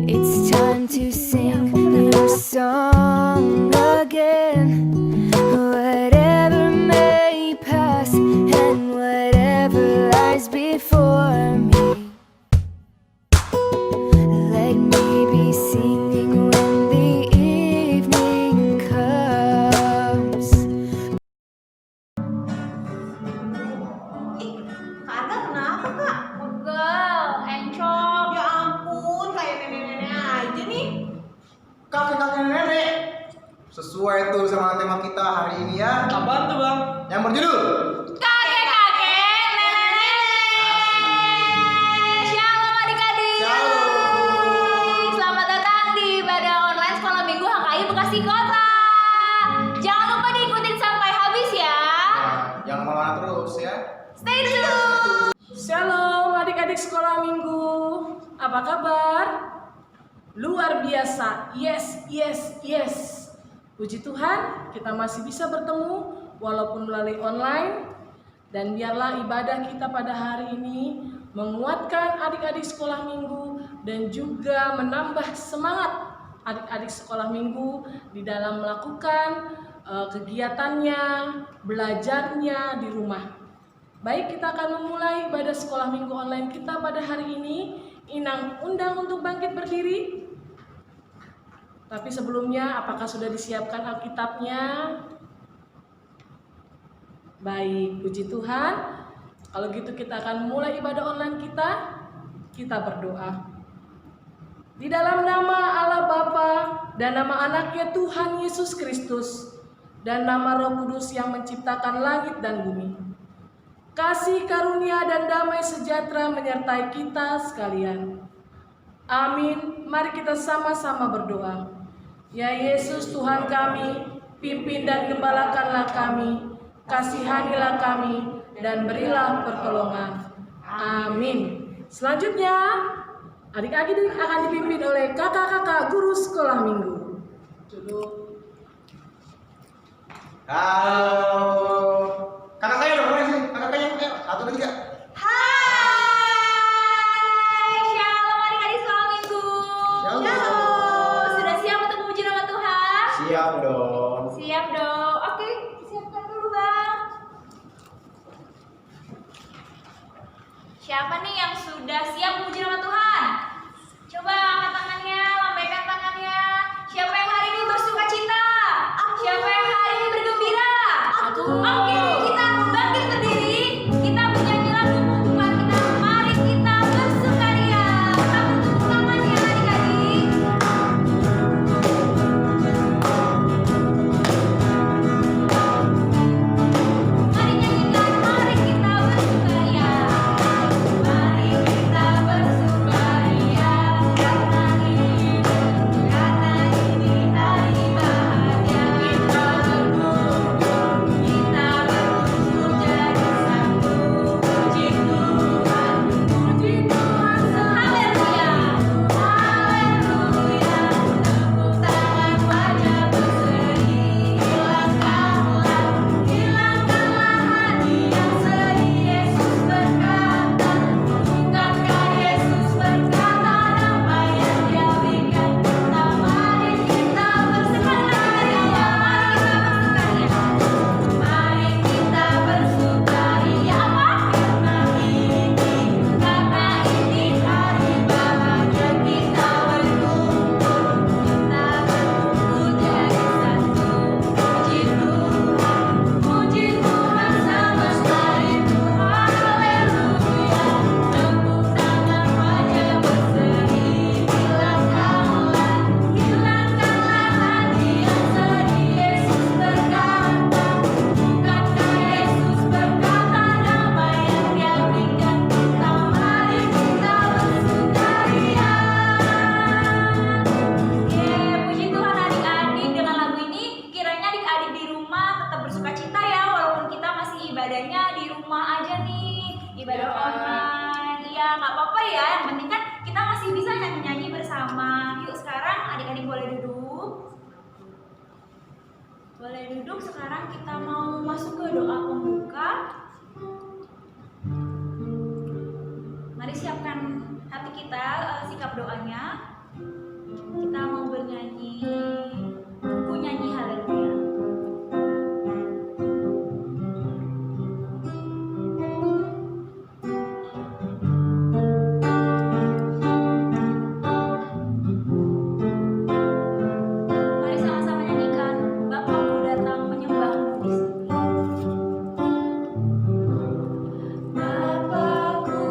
It's time to sing your song again. Whatever may pass and whatever lies before me, let me be singing when the evening comes. Kak, kenapa kak? Pegel, encok. Ya ampun, kayak nenek-nenek aja nih. Kakek-kakek nenek. Sesuai tuh sama tema kita hari ini ya. Apaan tuh bang? Yang berjudul Kakek-kakek, nenek-nenek. Shalom adik-adik. Shalom. Selamat datang di ibadah online sekolah minggu HKI Bekasi Kota. Jangan lupa diikutin sampai habis ya. Jangan kemana terus ya. Stay tune. Shalom adik-adik sekolah minggu. Apa kabar? Luar biasa. Yes, yes, yes. Puji Tuhan, kita masih bisa bertemu walaupun melalui online. Dan biarlah ibadah kita pada hari ini menguatkan adik-adik sekolah minggu dan juga menambah semangat adik-adik sekolah minggu di dalam melakukan kegiatannya, belajarnya di rumah. Baik, kita akan memulai ibadah sekolah minggu online kita pada hari ini. Inang undang untuk bangkit berdiri. Tapi sebelumnya, apakah sudah disiapkan Alkitabnya? Baik, puji Tuhan. Kalau gitu kita akan mulai ibadah online kita. Kita berdoa. Di dalam nama Allah Bapa dan nama anaknya Tuhan Yesus Kristus dan nama Roh Kudus yang menciptakan langit dan bumi, kasih karunia dan damai sejahtera menyertai kita sekalian. Amin. Mari kita sama-sama berdoa. Ya Yesus Tuhan kami, pimpin dan gembalakanlah kami, kasihanilah kami, dan berilah pertolongan. Amin. Selanjutnya, adik-adik akan dipimpin oleh kakak-kakak guru sekolah minggu. Duduk. Halo. Kakak saya dong, mana sih? Kakak saya, ayo, 1, 2, 3. Hai, shalom adik-adik sekolah minggu. Shalom. Sudah siap untuk memuji nama Tuhan? Siap dong. Siap dong. Oke, siapkan dulu bang. Siapa nih yang sudah siap memuji nama Tuhan? Coba angkat tangannya, lambaikan tangannya. Siapa yang hari ini bersuka cita? Siapa yang hari ini bergembira? Oke, kita bangkit berdiri. Kita bernyanyi lagu pembukaan kita. Mari kita bersukaria. Kamu tepuk tangannya adik-adik. Mari nyanyikan, mari kita bersukaria. Mari kita bersukaria karena ini hari bahagia. Kita berkumpul jadi satu. Puji Tuhan, haleluya, haleluya. Tepuk tangan wajah berseri. Hilangkanlah hati yang sedih. Yesus berkata, bukankah Yesus berkata damai yang Dia berikan kita? Mari kita bersukaria, mari kita bersukaria. Karena ini hari bahagia. Kita berkumpul jadi satu. Puji Tuhan semesta itu. Haleluya. Tepuk tangan wajah berseri. Hilangkanlah hati yang sedih. Yesus berkata, bukankah Yesus berkata damai yang Dia berikan kita? Mari kita bersukaria. Puji Tuhan adik-adik, dengan lagu ini kiranya adik-adik di rumah tetap bersuka cita ya, walaupun kita masih ibadahnya di rumah aja nih. ibadah online. Iya, nggak apa-apa ya. Yang penting kan kita masih bisa nyanyi-nyanyi bersama. Yuk sekarang adik-adik boleh duduk. Boleh duduk. Sekarang kita mau masuk ke doa pembuka. Mari siapkan hati kita, sikap doanya. Kita mau bernyanyi. Ku nyanyi haleluya. Mari sama-sama nyanyikan. Bapakku datang menyembahmu di sini. Bapakku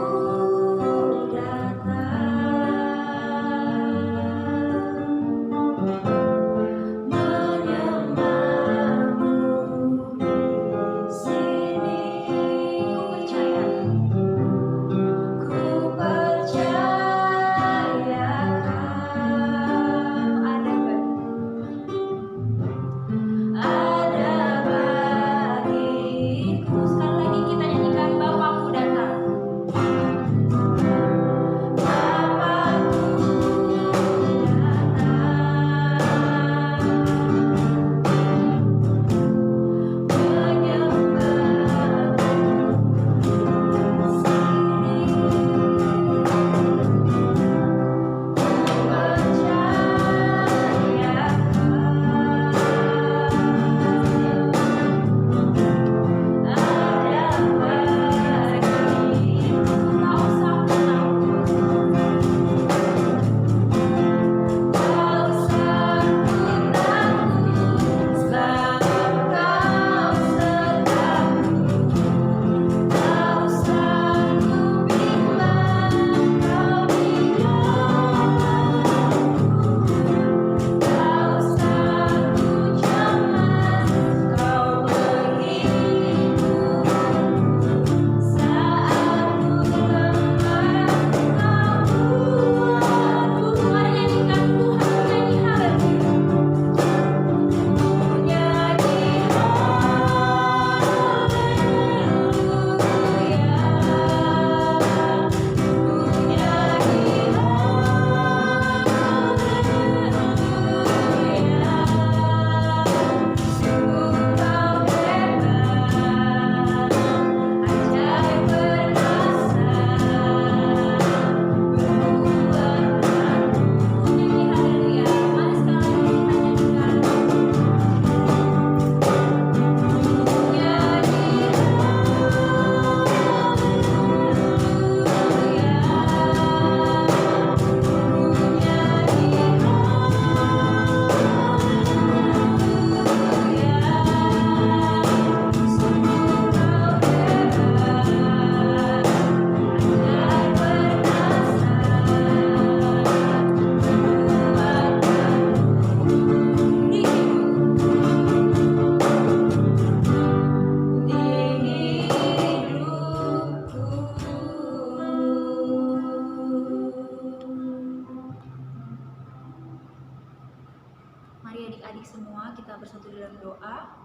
Mari adik-adik semua kita bersatu dalam doa.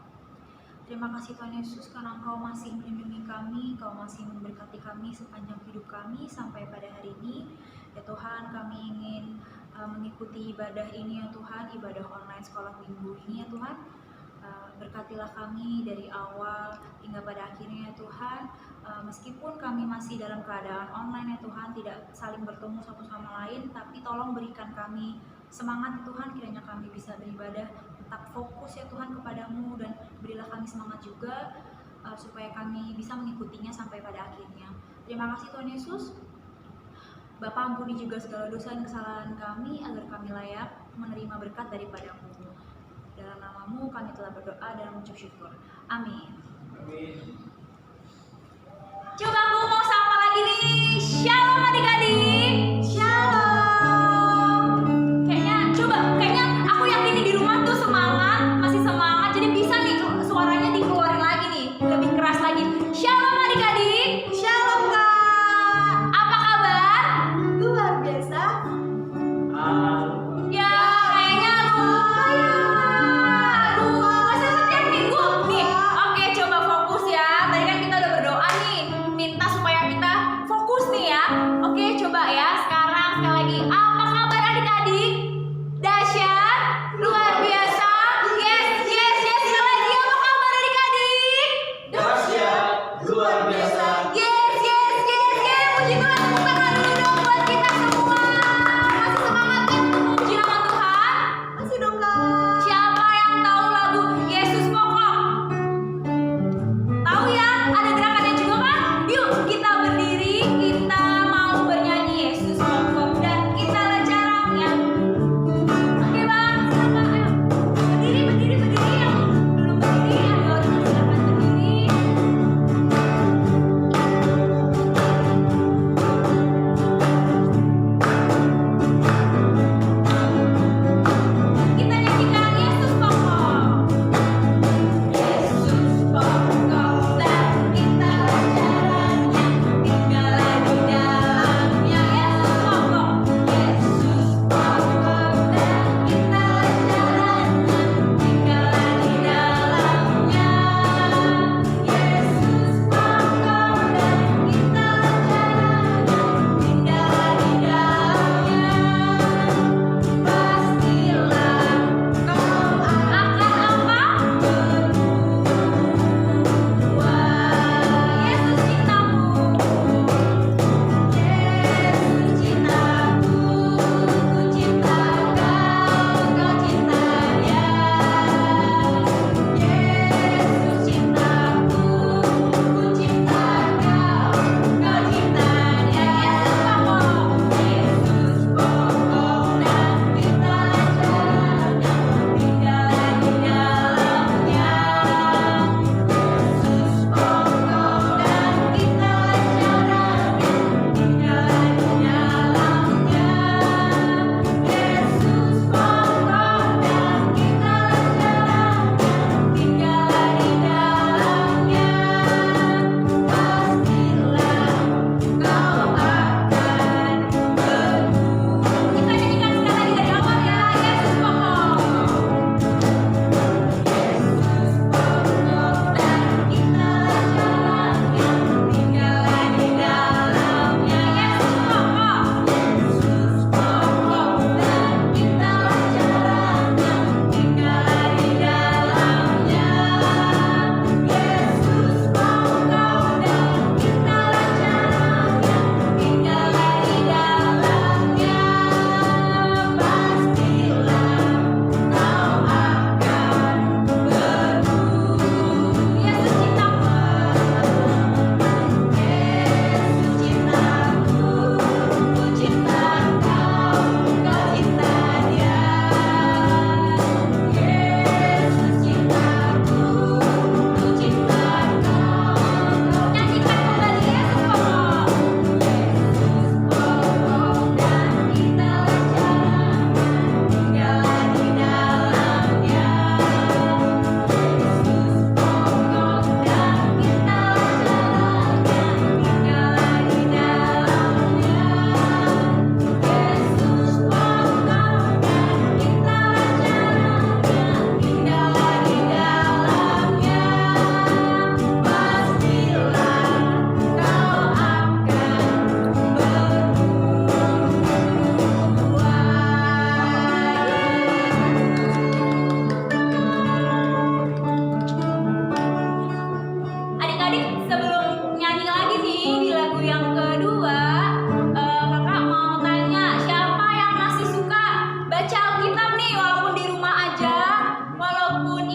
Terima kasih Tuhan Yesus karena Engkau masih melindungi kami, Engkau masih memberkati kami sepanjang hidup kami sampai pada hari ini. Ya Tuhan, kami ingin mengikuti ibadah ini ya Tuhan, ibadah online sekolah minggu ini ya Tuhan. Berkatilah kami dari awal hingga pada akhirnya ya Tuhan. Meskipun kami masih dalam keadaan online ya Tuhan, tidak saling bertemu satu sama lain, tapi tolong berikan kami semangat ya Tuhan, kiranya kami bisa beribadah tetap fokus ya Tuhan kepadamu, dan berilah kami semangat juga supaya kami bisa mengikutinya sampai pada akhirnya. Terima kasih Tuhan Yesus. Bapa, ampuni juga segala dosa dan kesalahan kami agar kami layak menerima berkat daripada-Mu. Dalam nama-Mu kami telah berdoa dan mengucap syukur. Amin. Coba aku mau sapa lagi nih. Shalom adik-adik. Shalom. Kayaknya aku yakin nih di rumah tuh masih semangat. Jadi bisa nih suaranya dikeluarin lagi nih, lebih keras lagi. Shalom adik-adik. Shalom Kak. Apa kabar? Luar biasa. Ya, kayaknya lupa ya. Aduh, masih setiap minggu nih. Oke, coba fokus ya. Tadi kan kita udah berdoa nih, minta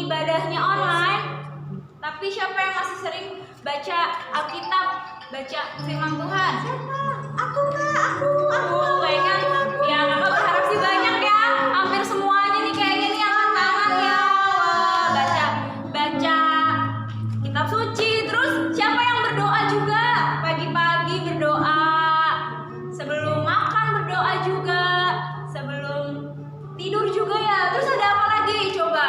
ibadahnya online, tapi siapa yang masih sering baca Alkitab, baca firman Tuhan? Aku kak, aku. Kayaknya ya kakak berharap sih banyak ya. Hampir semuanya nih kayaknya nih angkat tangan ya. Wah, baca kitab suci. Terus siapa yang berdoa juga? Pagi-pagi berdoa, sebelum makan berdoa juga, sebelum tidur juga ya. Terus ada apa lagi? Coba.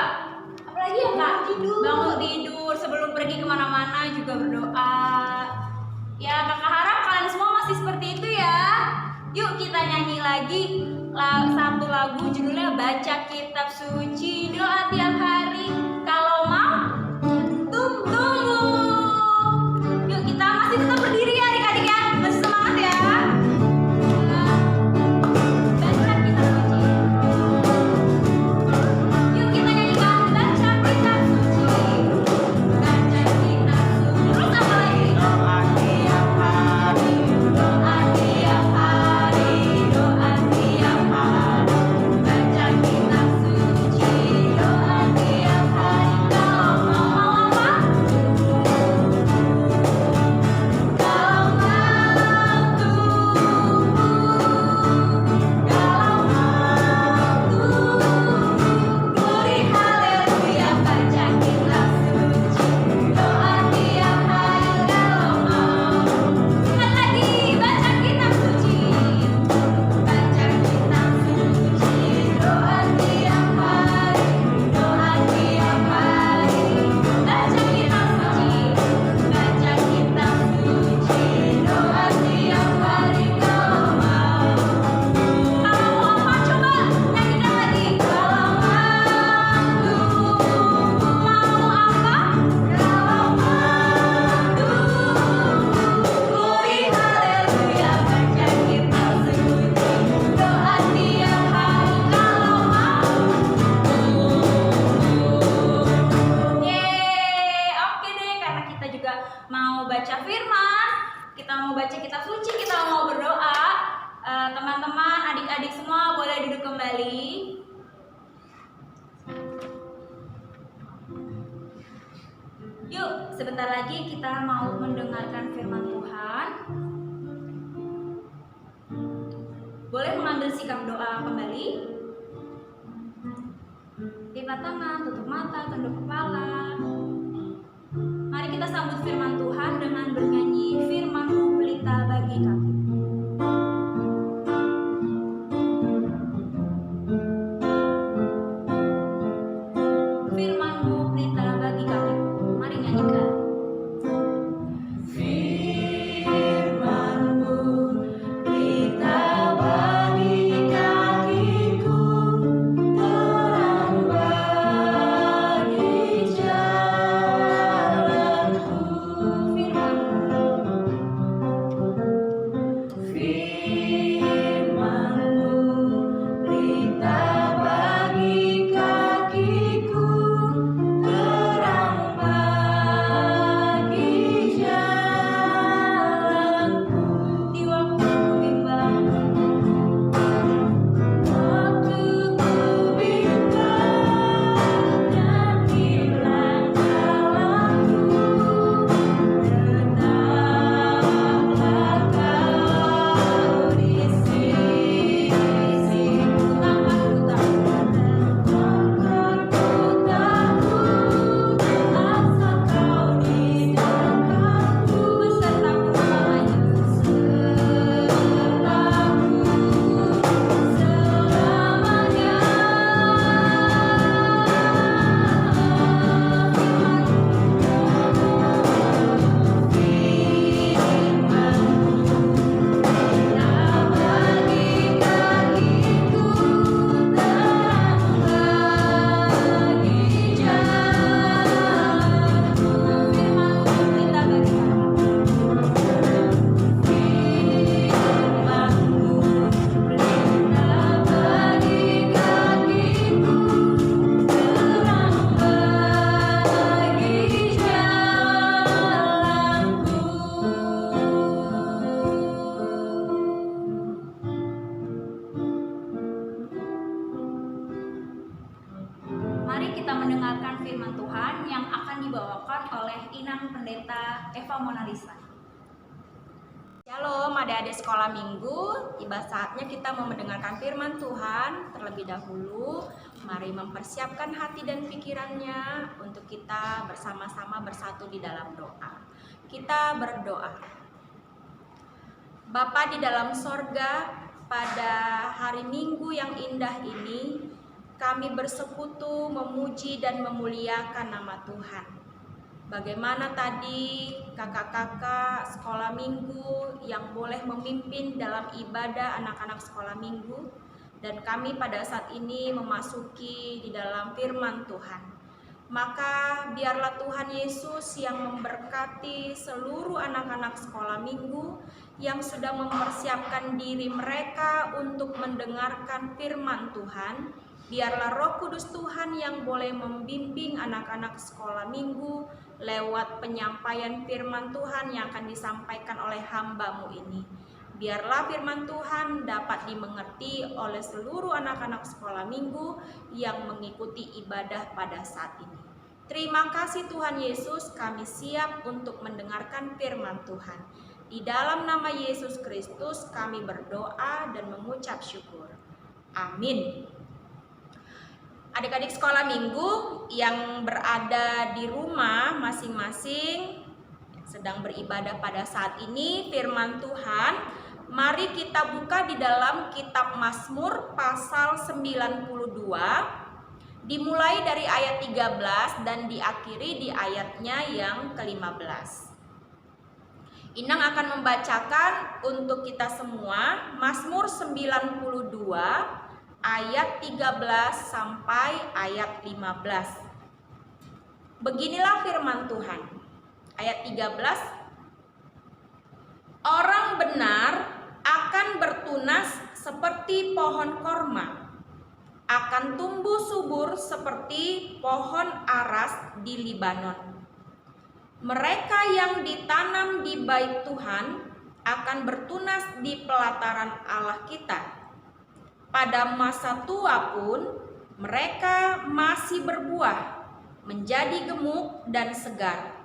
Apa lagi ya kak? Bangun tidur, sebelum pergi kemana-mana juga berdoa. Ya kakak harap kalian semua masih seperti itu ya. Yuk kita nyanyi lagi satu lagu judulnya Baca Kitab Suci, doa tiap hari. Kalau mau tunggu. Yuk kita masih tetap berdiri ya adik-adik ya. Masih semangat ya. Baca Kitab Suci. Yuk kita nyanyikan Baca Kitab Suci. Baca Kitab Suci. Terus apa lagi? Doa tiap hari. Doa tiap hari, doa tiap hari. Baca kitab suci, doa tiap hari. Kalau mau apa? Kalau mau tunggu. Kalau mau tunggu. Glory haleluya, baca kitab suci, doa tiap hari. Kalau mau. Ingat lagi, baca kitab suci. Baca kitab suci, doa tiap hari. Doa tiap hari. Baca kitab suci. Baca kitab suci, doa tiap hari. Kalau mau. Kalau mau apa coba? Nyanyikan lagi. Kalau mau tunggu. Mau apa? Kalau mau tunggu. Glory haleluya, baca kitab suci, doa tiap hari. Kalau mau yeay, oke deh, karena kita juga mau baca firman, kita mau baca kitab suci, kita mau berdoa. Teman-teman, adik-adik semua boleh duduk kembali. Yuk, sebentar lagi kita mau mendengarkan firman Tuhan. Boleh mengambil sikap doa kembali. Lipat tangan, tutup mata, tunduk kepala. Mari kita sambut firman Tuhan dengan bernyanyi Firman-Mu pelita bagi kami. Firman-Mu pelita bagi kami. Mari nyanyikan. Firman-Mu pelita bagi kakiku, terang bagi jalanku. Firman-Mu dibawakan oleh Inang Pendeta Eva Monalisa. Shalom adik-adik sekolah minggu, tiba saatnya kita mau mendengarkan firman Tuhan. Terlebih dahulu, mari mempersiapkan hati dan pikirannya untuk kita bersama-sama bersatu di dalam doa. Kita berdoa. Bapa di dalam sorga, pada hari Minggu yang indah ini, kami bersekutu memuji dan memuliakan nama Tuhan. Bagaimana tadi kakak-kakak sekolah minggu yang boleh memimpin dalam ibadah anak-anak sekolah minggu, dan kami pada saat ini memasuki di dalam firman Tuhan. Maka biarlah Tuhan Yesus yang memberkati seluruh anak-anak sekolah minggu yang sudah mempersiapkan diri mereka untuk mendengarkan firman Tuhan. Biarlah Roh Kudus Tuhan yang boleh membimbing anak-anak sekolah minggu lewat penyampaian firman Tuhan yang akan disampaikan oleh hamba-Mu ini. Biarlah firman Tuhan dapat dimengerti oleh seluruh anak-anak sekolah minggu yang mengikuti ibadah pada saat ini. Terima kasih Tuhan Yesus, kami siap untuk mendengarkan firman Tuhan. Di dalam nama Yesus Kristus kami berdoa dan mengucap syukur. Amin. Adik-adik sekolah minggu yang berada di rumah masing-masing sedang beribadah pada saat ini, firman Tuhan, mari kita buka di dalam kitab Mazmur pasal 92, dimulai dari ayat 13 dan diakhiri di ayatnya yang ke-15. Inang akan membacakan untuk kita semua Mazmur 92 ayat 13 sampai ayat 15. Beginilah firman Tuhan. Ayat 13. Orang benar akan bertunas seperti pohon korma, akan tumbuh subur seperti pohon aras di Libanon. Mereka yang ditanam di bait Tuhan akan bertunas di pelataran Allah kita. Pada masa tua pun mereka masih berbuah, menjadi gemuk dan segar.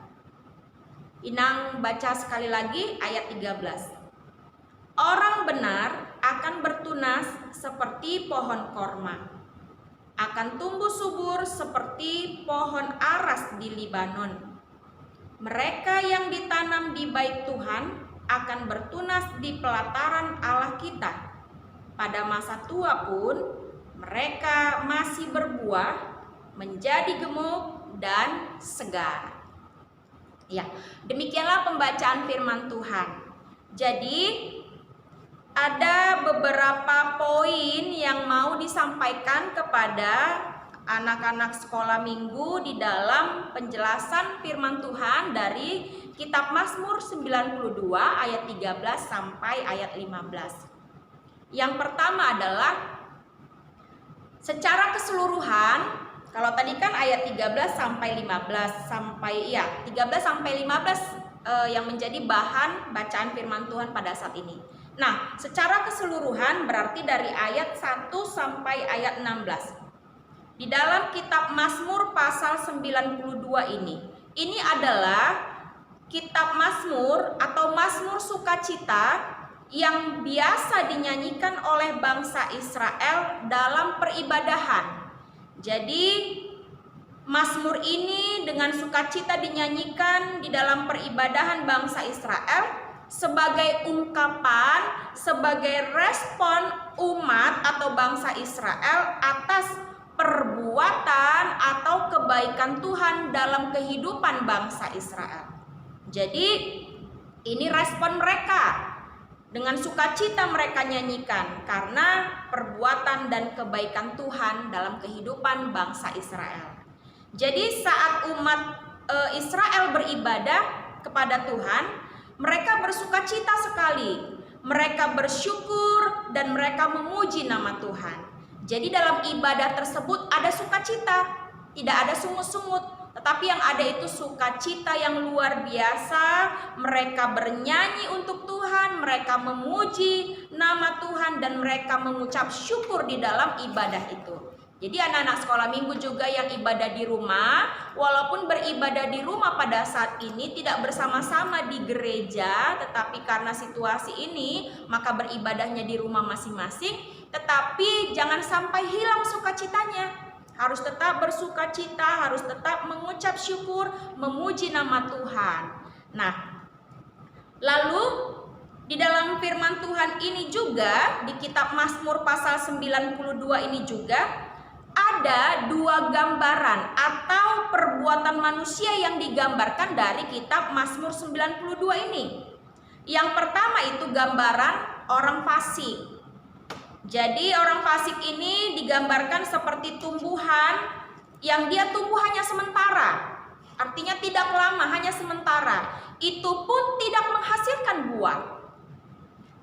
Inang baca sekali lagi ayat 13. Orang benar akan bertunas seperti pohon korma, akan tumbuh subur seperti pohon aras di Libanon. Mereka yang ditanam di bait Tuhan akan bertunas di pelataran Allah kita. Pada masa tua pun mereka masih berbuah, menjadi gemuk dan segar. Ya, demikianlah pembacaan firman Tuhan. Jadi ada beberapa poin yang mau disampaikan kepada anak-anak sekolah minggu di dalam penjelasan firman Tuhan dari kitab Mazmur 92 ayat 13 sampai ayat 15. Yang pertama adalah secara keseluruhan, kalau tadi kan ayat 13 sampai 15 sampai 13 sampai 15 yang menjadi bahan bacaan firman Tuhan pada saat ini. Nah, secara keseluruhan berarti dari ayat 1 sampai ayat 16. Di dalam kitab Mazmur pasal 92 ini adalah kitab Mazmur atau Mazmur sukacita yang biasa dinyanyikan oleh bangsa Israel dalam peribadahan. Jadi Mazmur ini dengan sukacita dinyanyikan di dalam peribadahan bangsa Israel sebagai ungkapan, sebagai respon umat atau bangsa Israel atas perbuatan atau kebaikan Tuhan dalam kehidupan bangsa Israel. Jadi ini respon mereka. Dengan sukacita mereka nyanyikan karena perbuatan dan kebaikan Tuhan dalam kehidupan bangsa Israel. Jadi saat umat Israel beribadah kepada Tuhan, mereka bersukacita sekali. Mereka bersyukur dan mereka memuji nama Tuhan. Jadi dalam ibadah tersebut ada sukacita, tidak ada sungut-sungut. Tetapi yang ada itu sukacita yang luar biasa. Mereka bernyanyi untuk Tuhan, mereka memuji nama Tuhan, dan mereka mengucap syukur di dalam ibadah itu. Jadi anak-anak sekolah minggu juga yang ibadah di rumah, walaupun beribadah di rumah pada saat ini tidak bersama-sama di gereja, tetapi karena situasi ini maka beribadahnya di rumah masing-masing, tetapi jangan sampai hilang sukacitanya. Harus tetap bersukacita, harus tetap mengucap syukur, memuji nama Tuhan. Nah, lalu di dalam firman Tuhan ini juga, di kitab Mazmur pasal 92 ini juga ada dua gambaran atau perbuatan manusia yang digambarkan dari kitab Mazmur 92 ini. Yang pertama itu gambaran orang fasik. Jadi orang fasik ini digambarkan seperti tumbuhan yang dia tumbuh hanya sementara. Artinya tidak lama, hanya sementara. Itu pun tidak menghasilkan buah.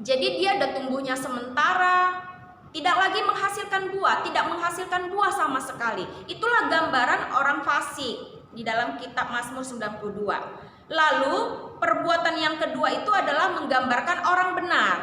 Jadi dia ada tumbuhnya sementara, tidak lagi menghasilkan buah, tidak menghasilkan buah sama sekali. Itulah gambaran orang fasik di dalam kitab Mazmur 92. Lalu perbuatan yang kedua itu adalah menggambarkan orang benar.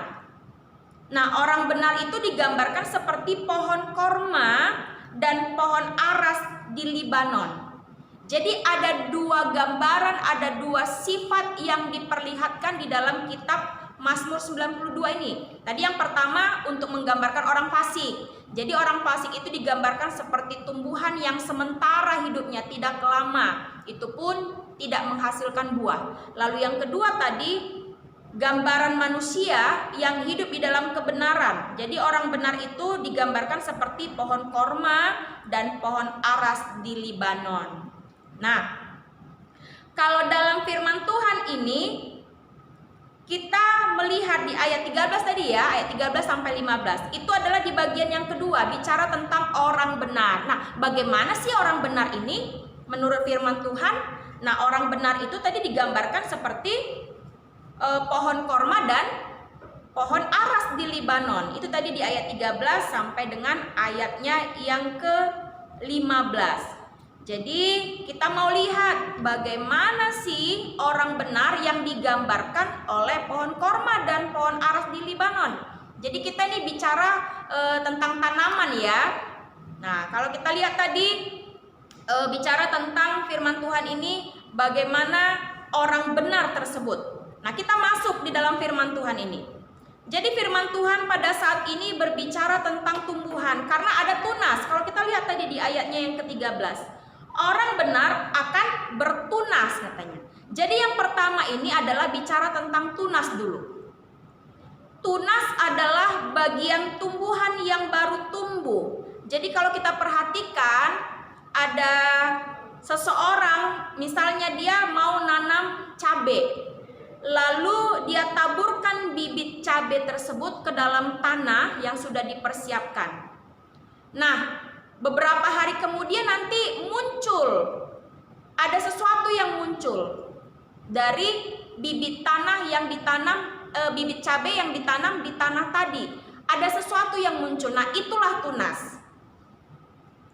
Nah, orang benar itu digambarkan seperti pohon korma dan pohon aras di Libanon. Jadi ada dua gambaran, ada dua sifat yang diperlihatkan di dalam kitab Mazmur 92 ini. Tadi yang pertama untuk menggambarkan orang fasik. Jadi orang fasik itu digambarkan seperti tumbuhan yang sementara hidupnya, tidak lama. Itu pun tidak menghasilkan buah. Lalu yang kedua tadi gambaran manusia yang hidup di dalam kebenaran. Jadi orang benar itu digambarkan seperti pohon korma dan pohon aras di Libanon. Nah, kalau dalam firman Tuhan ini kita melihat di ayat 13 tadi ya, ayat 13 sampai 15. Itu adalah di bagian yang kedua, bicara tentang orang benar. Nah, bagaimana sih orang benar ini menurut firman Tuhan? Nah, orang benar itu tadi digambarkan seperti pohon korma dan pohon aras di Libanon. Itu tadi di ayat 13 sampai dengan ayatnya yang ke-15. Jadi kita mau lihat bagaimana sih orang benar yang digambarkan oleh pohon korma dan pohon aras di Libanon. Jadi kita ini bicara tentang tanaman ya. Nah, kalau kita lihat tadi bicara tentang firman Tuhan ini, bagaimana orang benar tersebut. Nah, kita masuk di dalam firman Tuhan ini. Jadi firman Tuhan pada saat ini berbicara tentang tumbuhan karena ada tunas. Kalau kita lihat tadi di ayatnya yang ke-13. Orang benar akan bertunas katanya. Jadi yang pertama ini adalah bicara tentang tunas dulu. Tunas adalah bagian tumbuhan yang baru tumbuh. Jadi kalau kita perhatikan ada seseorang misalnya dia mau nanam cabai. Lalu dia taburkan bibit cabai tersebut ke dalam tanah yang sudah dipersiapkan. Nah, beberapa hari kemudian nanti muncul, ada sesuatu yang muncul dari bibit tanah yang ditanam, bibit cabai yang ditanam di tanah tadi. Ada sesuatu yang muncul, nah itulah tunas.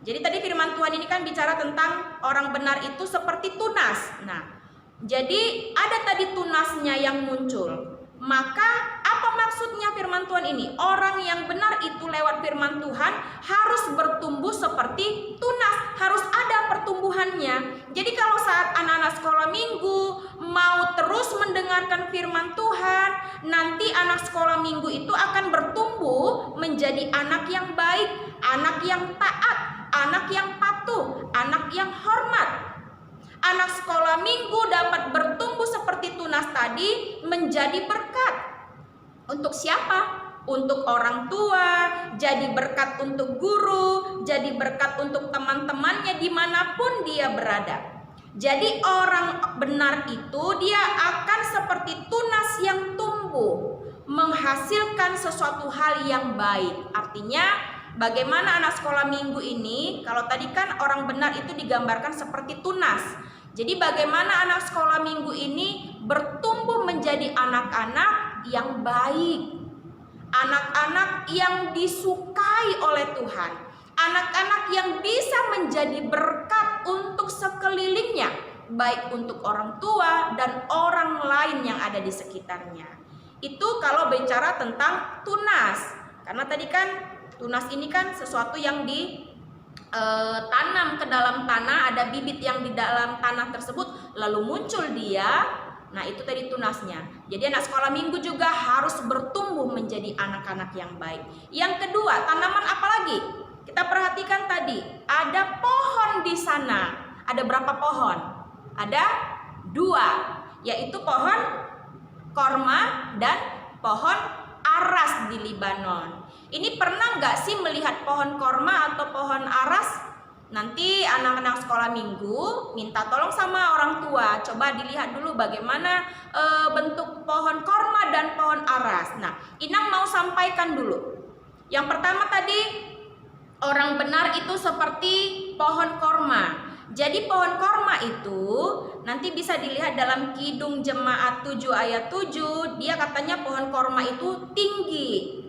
Jadi tadi firman Tuhan ini kan bicara tentang orang benar itu seperti tunas. Nah, jadi ada tadi tunasnya yang muncul. Maka apa maksudnya firman Tuhan ini? Orang yang benar itu lewat firman Tuhan harus bertumbuh seperti tunas, harus ada pertumbuhannya. Jadi kalau saat anak-anak sekolah minggu mau terus mendengarkan firman Tuhan, nanti anak sekolah minggu itu akan bertumbuh menjadi anak yang baik, anak yang taat, anak yang patuh, anak yang hormat. Anak sekolah minggu dapat bertumbuh seperti tunas tadi menjadi berkat. Untuk siapa? Untuk orang tua, jadi berkat untuk guru, jadi berkat untuk teman-temannya dimanapun dia berada. Jadi orang benar itu dia akan seperti tunas yang tumbuh, menghasilkan sesuatu hal yang baik. Artinya bagaimana anak sekolah minggu ini, kalau tadi kan orang benar itu digambarkan seperti tunas. Jadi bagaimana anak sekolah minggu ini bertumbuh menjadi anak-anak yang baik. Anak-anak yang disukai oleh Tuhan. Anak-anak yang bisa menjadi berkat untuk sekelilingnya. Baik untuk orang tua dan orang lain yang ada di sekitarnya. Itu kalau bicara tentang tunas. Karena tadi kan tunas ini kan sesuatu yang tanam ke dalam tanah, ada bibit yang di dalam tanah tersebut, lalu muncul dia. Nah, itu tadi tunasnya. Jadi anak sekolah minggu juga harus bertumbuh menjadi anak-anak yang baik. Yang kedua, tanaman apa lagi? Kita perhatikan tadi, ada pohon di sana. Ada berapa pohon? Ada 2, yaitu pohon korma dan pohon aras di Libanon. Ini pernah nggak sih melihat pohon korma atau pohon aras? Nanti anak-anak sekolah minggu minta tolong sama orang tua. Coba dilihat dulu bagaimana bentuk pohon korma dan pohon aras. Nah, Inang mau sampaikan dulu. Yang pertama tadi, orang benar itu seperti pohon korma. Jadi pohon korma itu nanti bisa dilihat dalam Kidung Jemaat 7 ayat 7. Dia katanya pohon korma itu tinggi.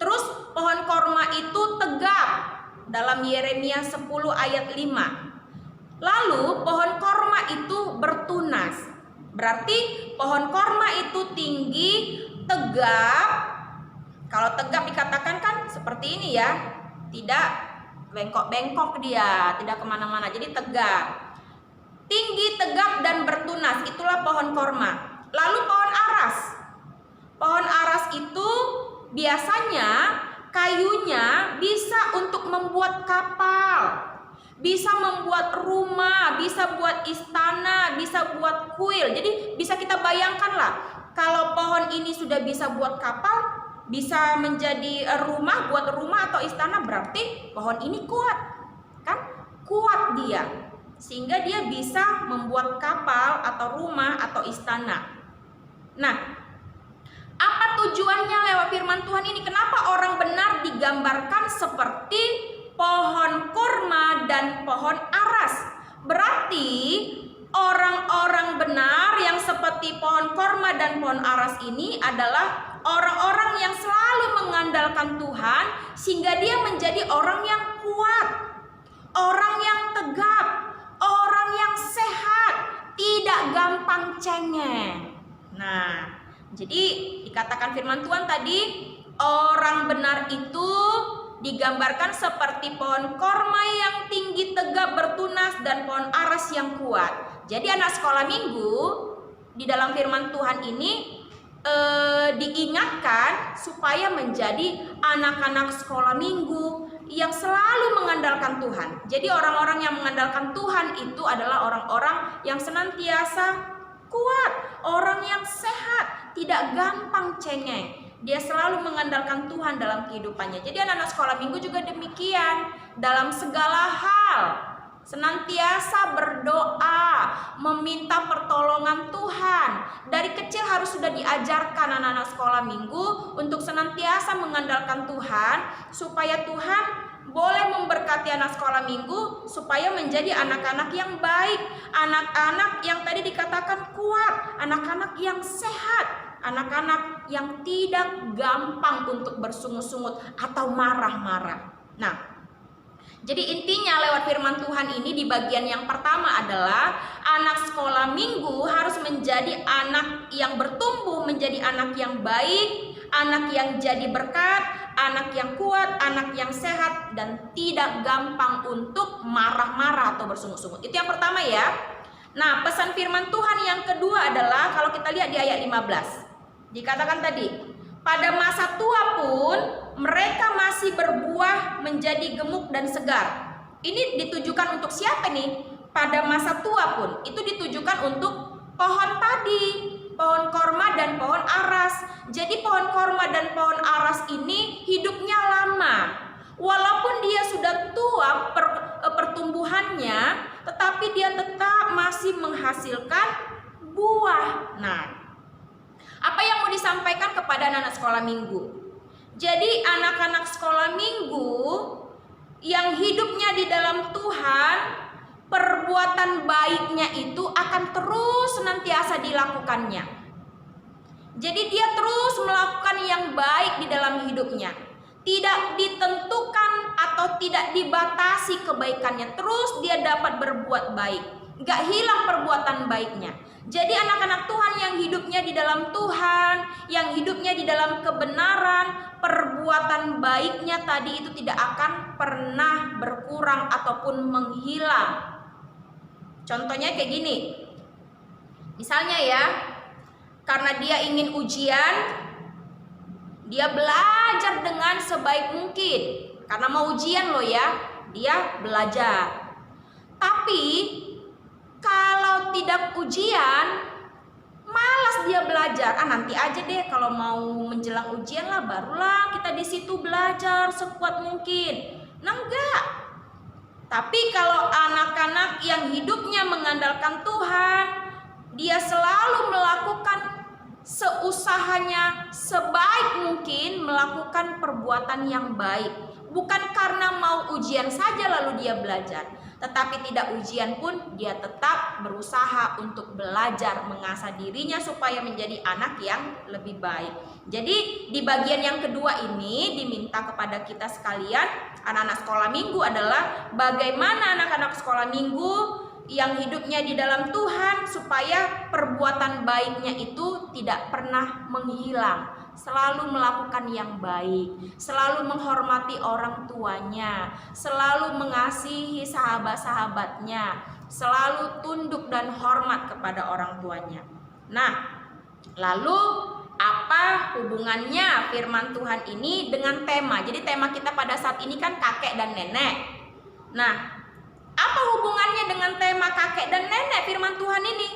Terus pohon korma itu tegap dalam Yeremia 10 ayat 5. Lalu pohon korma itu bertunas. Berarti pohon korma itu tinggi, tegap. Kalau tegap dikatakan kan seperti ini ya, tidak bengkok-bengkok dia, tidak kemana-mana, jadi tegap. Tinggi, tegap, dan bertunas, itulah pohon korma. Lalu pohon aras. Pohon aras itu biasanya kayunya bisa untuk membuat kapal, bisa membuat rumah, bisa buat istana, bisa buat kuil. Jadi bisa kita bayangkan lah, kalau pohon ini sudah bisa buat kapal, bisa menjadi rumah, buat rumah atau istana, berarti pohon ini kuat, kan? Kuat dia, sehingga dia bisa membuat kapal atau rumah atau istana. Nah, apa tujuannya lewat firman Tuhan ini? Kenapa orang benar digambarkan seperti pohon kurma dan pohon aras? Berarti orang-orang benar yang seperti pohon kurma dan pohon aras ini adalah orang-orang yang selalu mengandalkan Tuhan, sehingga dia menjadi orang yang kuat, orang yang tegap, orang yang sehat, tidak gampang cengeng. Nah, jadi dikatakan firman Tuhan tadi, orang benar itu digambarkan seperti pohon korma yang tinggi, tegap, bertunas, dan pohon aras yang kuat. Jadi anak sekolah minggu di dalam firman Tuhan ini diingatkan supaya menjadi anak-anak sekolah minggu yang selalu mengandalkan Tuhan. Jadi orang-orang yang mengandalkan Tuhan itu adalah orang-orang yang senantiasa kuat, orang yang sehat, tidak gampang cengeng. Dia selalu mengandalkan Tuhan dalam kehidupannya. Jadi anak-anak sekolah minggu juga demikian, dalam segala hal senantiasa berdoa, meminta pertolongan Tuhan. Dari kecil harus sudah diajarkan anak-anak sekolah minggu untuk senantiasa mengandalkan Tuhan, supaya Tuhan boleh memberkati anak sekolah minggu supaya menjadi anak-anak yang baik, anak-anak yang tadi dikatakan kuat, anak-anak yang sehat, anak-anak yang tidak gampang untuk bersungut-sungut atau marah-marah. Nah, jadi intinya lewat firman Tuhan ini di bagian yang pertama adalah anak sekolah minggu harus menjadi anak yang bertumbuh menjadi anak yang baik, anak yang jadi berkat, anak yang kuat, anak yang sehat, dan tidak gampang untuk marah-marah atau bersungut-sungut. Itu yang pertama ya. Nah, pesan firman Tuhan yang kedua adalah kalau kita lihat di ayat 15. Dikatakan tadi, pada masa tua pun mereka masih berbuah menjadi gemuk dan segar. Ini ditujukan untuk siapa nih? Pada masa tua pun, itu ditujukan untuk pohon tadi, pohon korma dan pohon aras. Jadi pohon korma dan pohon aras ini hidupnya lama. Walaupun dia sudah tua pertumbuhannya, tetapi dia tetap masih menghasilkan buah. Nah, apa yang mau disampaikan kepada anak-anak sekolah minggu? Jadi anak-anak sekolah minggu yang hidupnya di dalam Tuhan, perbuatan baiknya itu akan terus senantiasa dilakukannya. Jadi dia terus melakukan yang baik di dalam hidupnya. Tidak ditentukan atau tidak dibatasi kebaikannya. Terus dia dapat berbuat baik. nggak hilang perbuatan baiknya. Jadi anak-anak Tuhan yang hidupnya di dalam Tuhan, yang hidupnya di dalam kebenaran, perbuatan baiknya tadi itu tidak akan pernah berkurang ataupun menghilang. Contohnya kayak gini. Misalnya ya, karena dia ingin ujian, dia belajar dengan sebaik mungkin. Karena mau ujian loh ya, dia belajar. Tapi kalau tidak ujian, malas dia belajar. Nanti aja deh kalau mau menjelang ujian lah, barulah kita di situ belajar sekuat mungkin. Nah enggak. Tapi kalau anak-anak yang hidupnya mengandalkan Tuhan, dia selalu melakukan seusahanya sebaik mungkin melakukan perbuatan yang baik. Bukan karena mau ujian saja lalu dia belajar, tetapi tidak ujian pun dia tetap berusaha untuk belajar, mengasah dirinya supaya menjadi anak yang lebih baik. Jadi di bagian yang kedua ini diminta kepada kita sekalian, anak-anak sekolah minggu, adalah bagaimana anak-anak sekolah minggu yang hidupnya di dalam Tuhan supaya perbuatan baiknya itu tidak pernah menghilang. Selalu melakukan yang baik, selalu menghormati orang tuanya, selalu mengasihi sahabat-sahabatnya, selalu tunduk dan hormat kepada orang tuanya. Nah, lalu apa hubungannya firman Tuhan ini dengan tema? Jadi tema kita pada saat ini kan kakek dan nenek. Nah, apa hubungannya dengan tema kakek dan nenek firman Tuhan ini?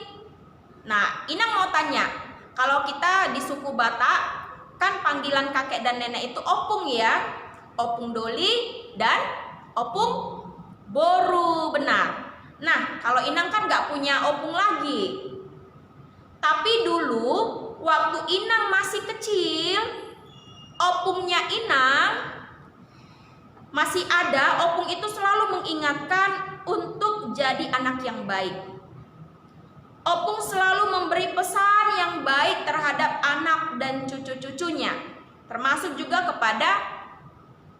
Nah, Inang mau tanya, kalau kita di suku Batak, kan panggilan kakek dan nenek itu opung ya, opung Doli dan opung Boru, benar. Nah, kalau Inang kan nggak punya opung lagi. Tapi dulu waktu Inang masih kecil, opungnya Inang masih ada. Opung itu selalu mengingatkan untuk jadi anak yang baik. Opung selalu memberi pesan yang baik terhadap anak dan cucu-cucunya, termasuk juga kepada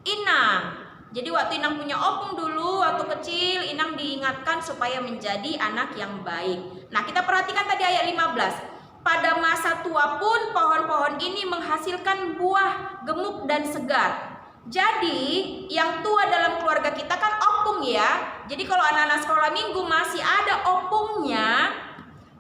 Inang. Jadi waktu Inang punya opung dulu, waktu kecil, Inang diingatkan supaya menjadi anak yang baik. Nah, kita perhatikan tadi ayat 15. Pada masa tua pun pohon-pohon ini menghasilkan buah gemuk dan segar. Jadi yang tua dalam keluarga kita kan opung ya. Jadi kalau anak-anak sekolah minggu masih ada opungnya,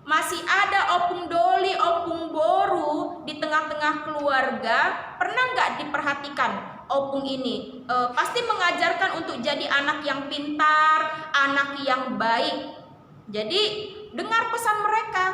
masih ada opung Doli, opung Boru di tengah-tengah keluarga, pernah nggak diperhatikan opung ini? Pasti mengajarkan untuk jadi anak yang pintar, anak yang baik. Jadi dengar pesan mereka.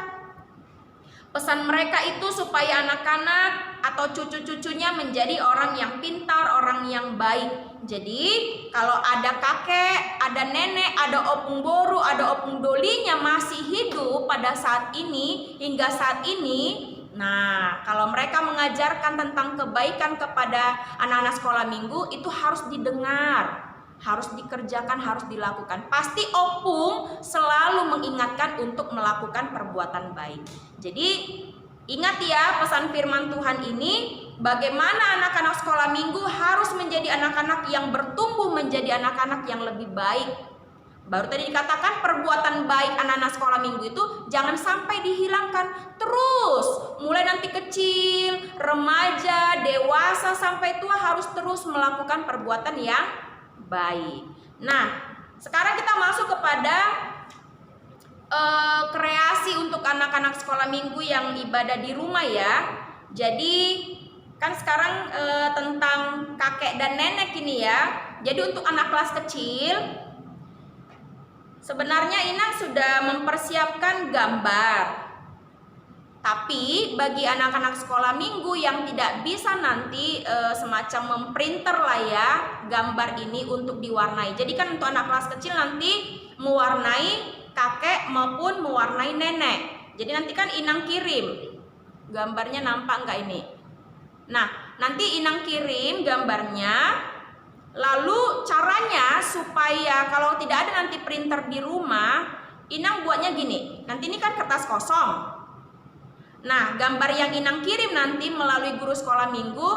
Pesan mereka itu supaya anak-anak atau cucu-cucunya menjadi orang yang pintar, orang yang baik. Jadi kalau ada kakek, ada nenek, ada opung Boru, ada opung Dolinya masih hidup pada saat ini, hingga saat ini, nah kalau mereka mengajarkan tentang kebaikan kepada anak-anak sekolah minggu, itu harus didengar, harus dikerjakan, harus dilakukan. Pasti opung selalu mengingatkan untuk melakukan perbuatan baik. Jadi ingat ya pesan firman Tuhan ini, bagaimana anak-anak sekolah minggu harus menjadi anak-anak yang bertumbuh menjadi anak-anak yang lebih baik. Baru tadi dikatakan perbuatan baik anak-anak sekolah minggu itu jangan sampai dihilangkan. Terus mulai nanti kecil, remaja, dewasa sampai tua harus terus melakukan perbuatan yang baik. Nah, sekarang kita masuk kepada kreasi untuk anak-anak sekolah minggu yang ibadah di rumah ya. Jadi kan sekarang tentang kakek dan nenek ini ya. Jadi untuk anak kelas kecil, sebenarnya Inang sudah mempersiapkan gambar. Tapi bagi anak-anak sekolah minggu yang tidak bisa nanti semacam memprinter lah ya gambar ini untuk diwarnai. Jadi kan untuk anak kelas kecil nanti mewarnai kakek maupun mewarnai nenek. Jadi nanti kan Inang kirim gambarnya, nampak nggak ini? Nah, nanti Inang kirim gambarnya. Lalu caranya supaya kalau tidak ada nanti printer di rumah, Inang buatnya gini. Nanti ini kan kertas kosong. Nah, gambar yang Inang kirim nanti melalui guru sekolah minggu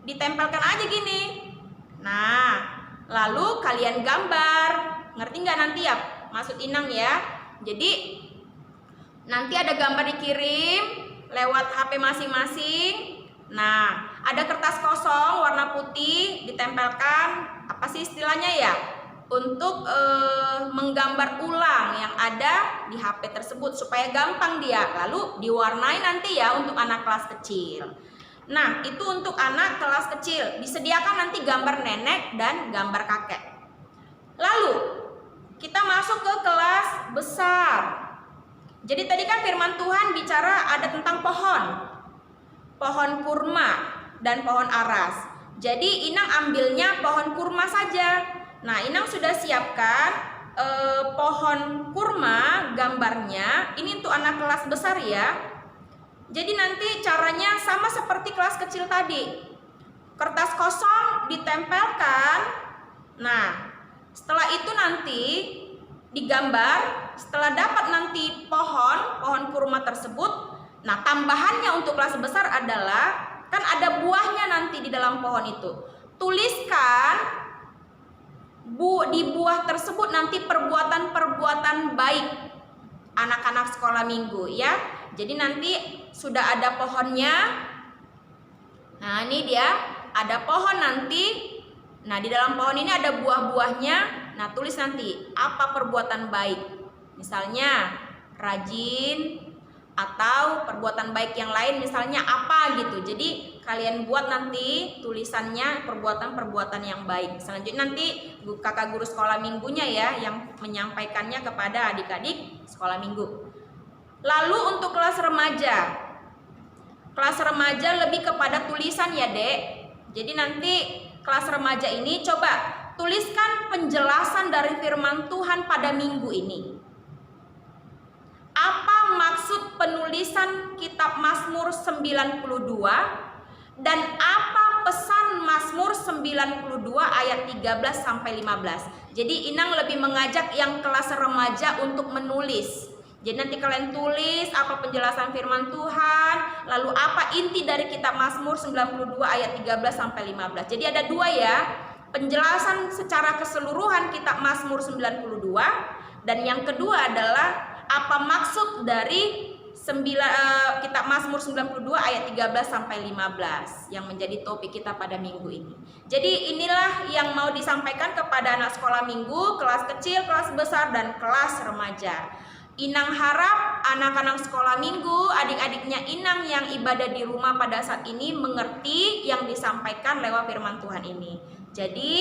ditempelkan aja gini. Nah, lalu kalian gambar. Ngerti nggak nanti ya maksud Inang ya? Jadi nanti ada gambar dikirim lewat HP masing-masing. Nah, ada kertas kosong warna putih ditempelkan, apa sih istilahnya ya? Untuk menggambar ulang yang ada di HP tersebut supaya gampang dia. Lalu diwarnai nanti ya untuk anak kelas kecil. Nah, itu untuk anak kelas kecil. Disediakan nanti gambar nenek dan gambar kakek. Lalu kita masuk ke kelas besar. Jadi tadi kan firman Tuhan bicara ada tentang pohon kurma dan pohon aras. Jadi Inang ambilnya pohon kurma saja. Nah, Inang sudah siapkan pohon kurma gambarnya. Ini untuk anak kelas besar ya. Jadi nanti caranya sama seperti kelas kecil tadi. Kertas kosong ditempelkan. Nah, setelah itu nanti digambar. Setelah dapat nanti pohon kurma tersebut. Nah, tambahannya untuk kelas besar adalah kan ada buahnya nanti di dalam pohon itu. Tuliskan di buah tersebut nanti perbuatan-perbuatan baik anak-anak sekolah minggu ya. Jadi nanti sudah ada pohonnya. Nah, ini dia ada pohon nanti. Nah, di dalam pohon ini ada buah-buahnya. Nah, tulis nanti apa perbuatan baik. Misalnya rajin atau perbuatan baik yang lain misalnya apa gitu. Jadi kalian buat nanti tulisannya perbuatan-perbuatan yang baik. Selanjutnya nanti kakak guru sekolah minggunya ya yang menyampaikannya kepada adik-adik sekolah minggu. Lalu untuk kelas remaja. Kelas remaja lebih kepada tulisan ya, Dek. Jadi nanti kelas remaja ini coba tuliskan penjelasan dari firman Tuhan pada minggu ini. Apa maksud penulisan kitab Mazmur 92 dan apa pesan Mazmur 92 ayat 13 sampai 15. Jadi Inang lebih mengajak yang kelas remaja untuk menulis. Jadi nanti kalian tulis apa penjelasan firman Tuhan, lalu apa inti dari kitab Mazmur 92 ayat 13 sampai 15. Jadi ada dua ya, penjelasan secara keseluruhan kitab Mazmur 92 dan yang kedua adalah apa maksud dari kitab Mazmur 92 ayat 13 sampai 15 yang menjadi topik kita pada minggu ini. Jadi inilah yang mau disampaikan kepada anak sekolah minggu, kelas kecil, kelas besar, dan kelas remaja. Inang harap anak-anak sekolah minggu, adik-adiknya Inang yang ibadah di rumah pada saat ini mengerti yang disampaikan lewat firman Tuhan ini. Jadi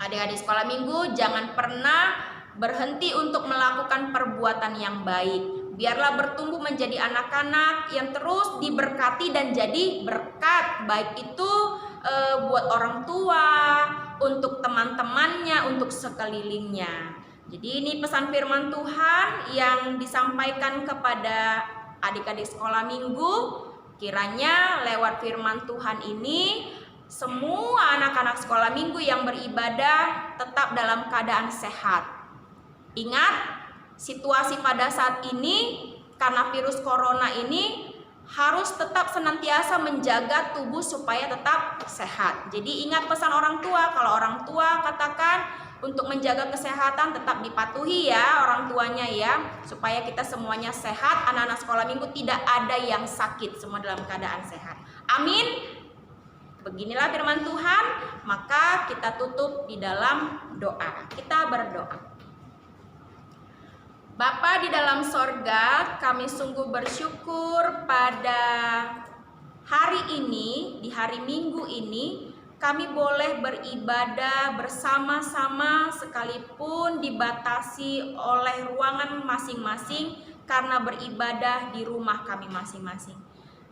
adik-adik sekolah minggu jangan pernah berhenti untuk melakukan perbuatan yang baik. Biarlah bertumbuh menjadi anak-anak yang terus diberkati dan jadi berkat, baik itu buat orang tua, untuk teman-temannya, untuk sekelilingnya. Jadi ini pesan firman Tuhan yang disampaikan kepada adik-adik sekolah minggu. Kiranya lewat firman Tuhan ini semua anak-anak sekolah minggu yang beribadah tetap dalam keadaan sehat. Ingat, situasi pada saat ini karena virus corona ini harus tetap senantiasa menjaga tubuh supaya tetap sehat. Jadi ingat pesan orang tua, kalau orang tua katakan untuk menjaga kesehatan tetap dipatuhi ya orang tuanya ya, supaya kita semuanya sehat, anak-anak sekolah minggu tidak ada yang sakit, semua dalam keadaan sehat. Amin. Beginilah firman Tuhan, maka kita tutup di dalam doa. Kita berdoa. Bapa di dalam sorga, kami sungguh bersyukur pada hari ini, di hari Minggu ini, kami boleh beribadah bersama-sama sekalipun dibatasi oleh ruangan masing-masing karena beribadah di rumah kami masing-masing.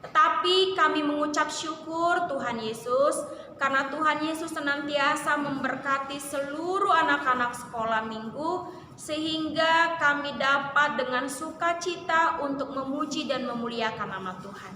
Tetapi kami mengucap syukur Tuhan Yesus karena Tuhan Yesus senantiasa memberkati seluruh anak-anak sekolah minggu sehingga kami dapat dengan sukacita untuk memuji dan memuliakan nama Tuhan.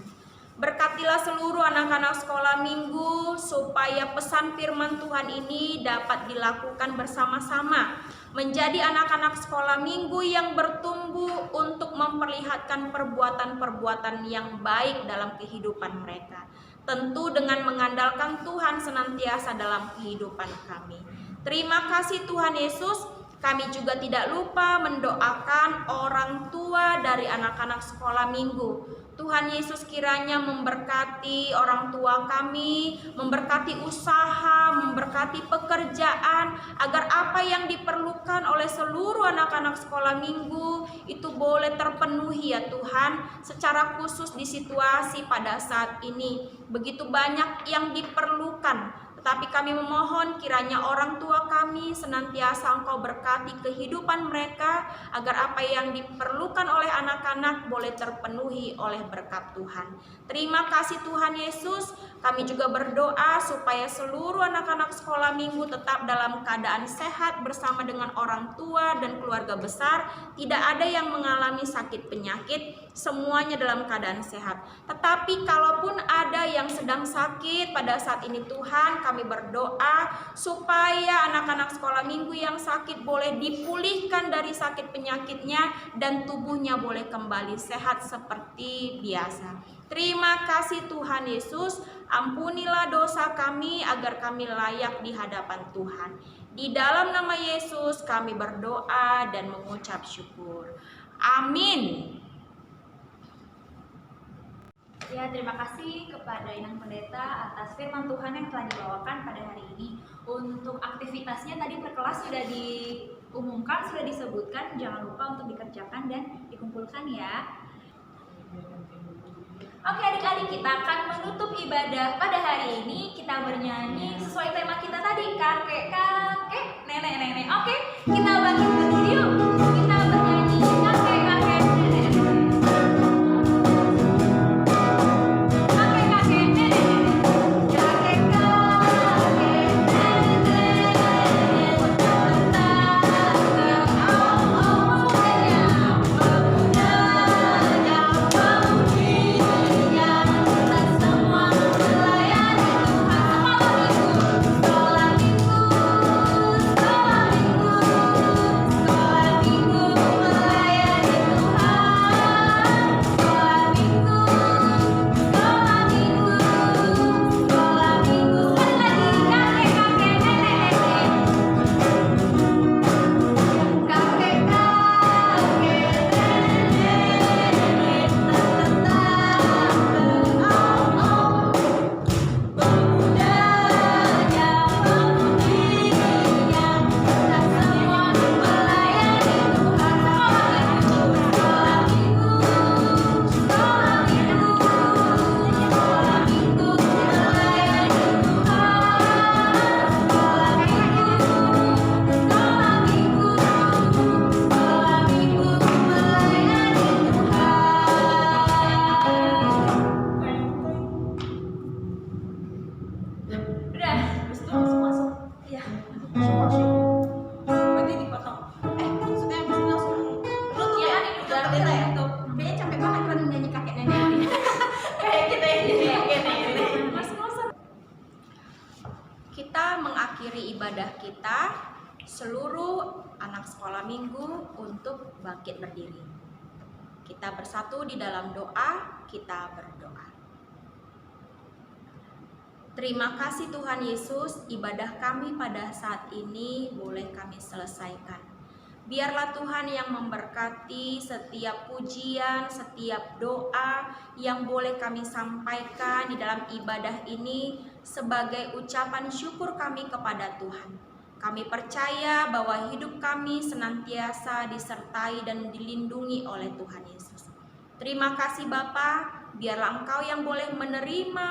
Berkatilah seluruh anak-anak sekolah minggu supaya pesan firman Tuhan ini dapat dilakukan bersama-sama, menjadi anak-anak sekolah minggu yang bertumbuh untuk memperlihatkan perbuatan-perbuatan yang baik dalam kehidupan mereka. Tentu dengan mengandalkan Tuhan senantiasa dalam kehidupan kami. Terima kasih Tuhan Yesus. Kami juga tidak lupa mendoakan orang tua dari anak-anak sekolah minggu. Tuhan Yesus kiranya memberkati orang tua kami, memberkati usaha, memberkati pekerjaan, agar apa yang diperlukan oleh seluruh anak-anak sekolah minggu itu boleh terpenuhi ya Tuhan, secara khusus di situasi pada saat ini. Begitu banyak yang diperlukan, tetapi kami memohon kiranya orang tua kami senantiasa Engkau berkati kehidupan mereka, agar apa yang diperlukan oleh anak-anak boleh terpenuhi oleh berkat Tuhan. Terima kasih Tuhan Yesus. Kami juga berdoa supaya seluruh anak-anak sekolah minggu tetap dalam keadaan sehat bersama dengan orang tua dan keluarga besar. Tidak ada yang mengalami sakit penyakit, semuanya dalam keadaan sehat. Tetapi kalaupun ada yang sedang sakit pada saat ini Tuhan, kami berdoa supaya anak-anak sekolah minggu yang sakit boleh dipulihkan dari sakit penyakitnya dan tubuhnya boleh kembali sehat seperti biasa. Terima kasih Tuhan Yesus, ampunilah dosa kami agar kami layak di hadapan Tuhan. Di dalam nama Yesus kami berdoa dan mengucap syukur. Amin. Ya, terima kasih kepada Inang Pendeta atas firman Tuhan yang telah dibawakan pada hari ini. Untuk aktivitasnya tadi per kelas sudah diumumkan, sudah disebutkan. Jangan lupa untuk dikerjakan dan dikumpulkan ya. Oke adik-adik, kita akan menutup ibadah pada hari ini. Kita bernyanyi sesuai tema kita tadi, kakek-kakek, nenek-nenek. Oke, kita bangkit berdiri yuk. Kita bernyanyi kakek-kakek, nenek-nenek. Kita mengakhiri ibadah kita, seluruh anak sekolah minggu untuk bangkit berdiri. Kita bersatu di dalam doa, kita berdoa. Terima kasih Tuhan Yesus, ibadah kami pada saat ini boleh kami selesaikan. Biarlah Tuhan yang memberkati setiap pujian, setiap doa yang boleh kami sampaikan di dalam ibadah ini sebagai ucapan syukur kami kepada Tuhan. Kami percaya bahwa hidup kami senantiasa disertai dan dilindungi oleh Tuhan Yesus. Terima kasih Bapa, biarlah Engkau yang boleh menerima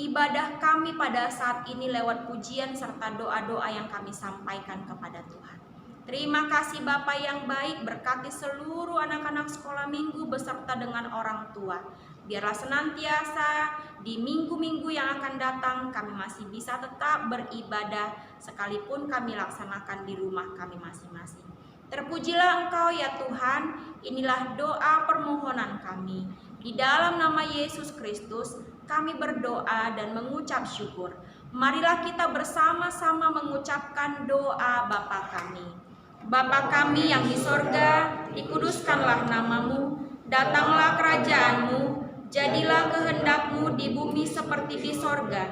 ibadah kami pada saat ini lewat pujian serta doa-doa yang kami sampaikan kepada Tuhan. Terima kasih Bapa yang baik, berkati seluruh anak-anak sekolah minggu beserta dengan orang tua. Biarlah senantiasa di minggu-minggu yang akan datang kami masih bisa tetap beribadah sekalipun kami laksanakan di rumah kami masing-masing. Terpujilah Engkau ya Tuhan, inilah doa permohonan kami. Di dalam nama Yesus Kristus kami berdoa dan mengucap syukur. Marilah kita bersama-sama mengucapkan doa Bapa kami. Bapa kami yang di sorga, dikuduskanlah namamu, datanglah kerajaanmu, jadilah kehendak-Mu di bumi seperti di sorga.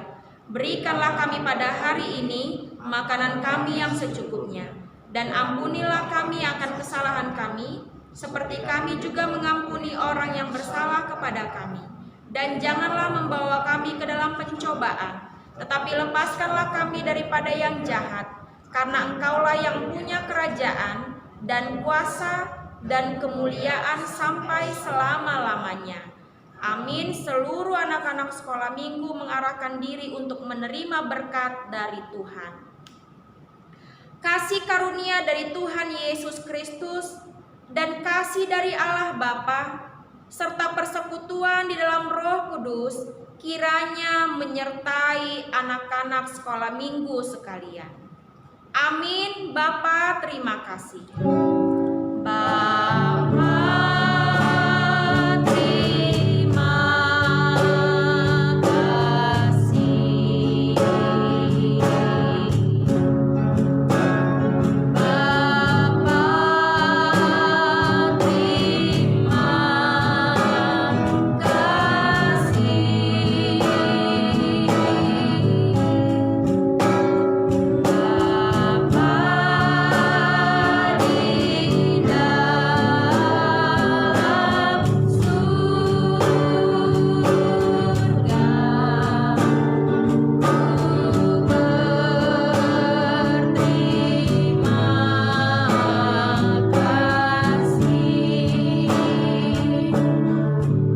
Berikanlah kami pada hari ini makanan kami yang secukupnya. Dan ampunilah kami akan kesalahan kami, seperti kami juga mengampuni orang yang bersalah kepada kami. Dan janganlah membawa kami ke dalam pencobaan, tetapi lepaskanlah kami daripada yang jahat. Karena Engkaulah yang punya kerajaan dan kuasa dan kemuliaan sampai selama-lamanya. Amin. Seluruh anak-anak sekolah minggu mengarahkan diri untuk menerima berkat dari Tuhan. Kasih karunia dari Tuhan Yesus Kristus dan kasih dari Allah Bapa serta persekutuan di dalam Roh Kudus kiranya menyertai anak-anak sekolah minggu sekalian. Amin. Bapa, terima kasih. Bapa, terima kasih. Bapa, terima kasih. Bapa di dalam surga, ku berterima kasih.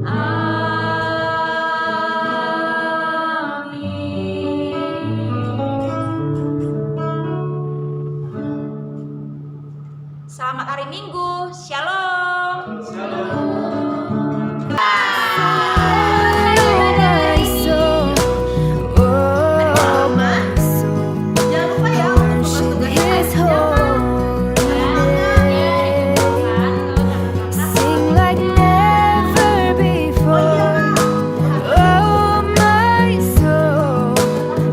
Amin. Selamat hari Minggu. Shalom. My soul, oh my soul, Jangan lupa ya untuk worship tugas His holy name. Sing like never before. Oh my soul,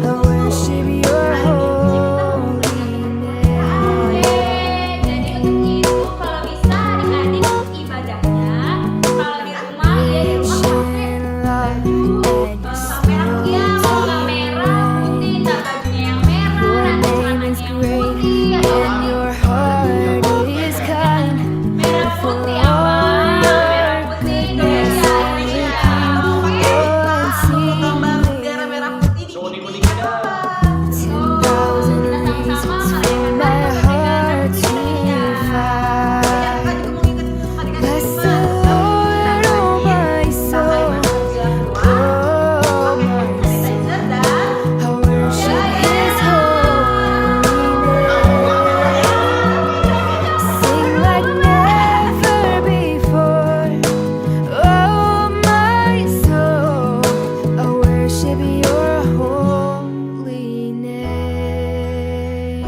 I worship Your holy name. Jadi untuk itu kalau bisa adik-adik ibadahnya kalau di rumah ya di rumah pakai merah putih ya, kalau nggak merah putih ntar bajunya yang merah, nanti celananya yang putih atau And your heart is kind. merah putih apa? Merah putih Indonesia. Oh, sing gambar bendera merah putih di So, unik-uniknya dah. 10,000 reasons for my heart to find. Bless the Lord, oh my soul, oh my soul. I worship His holy name. Sing like never before. Oh my soul, I worship Your holy name.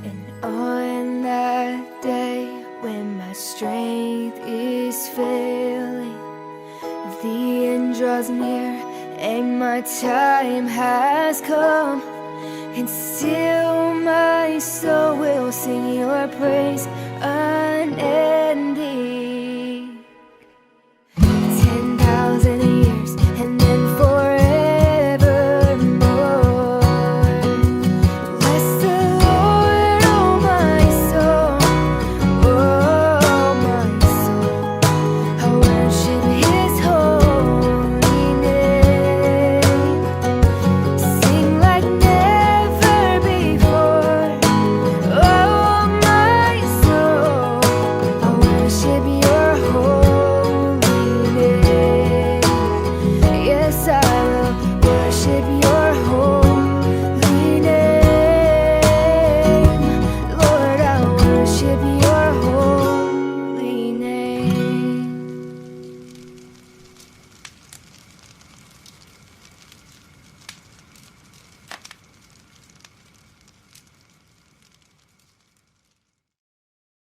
And on that day when my strength is failing, if the end draws near and my time has come, and still my soul will sing Your praise unending. 10,000 years and then forevermore. Bless the Lord, oh my soul, oh my soul. I worship His holy name. Sing like never before. Oh my soul, I worship Your holy name. Yes, I will worship Your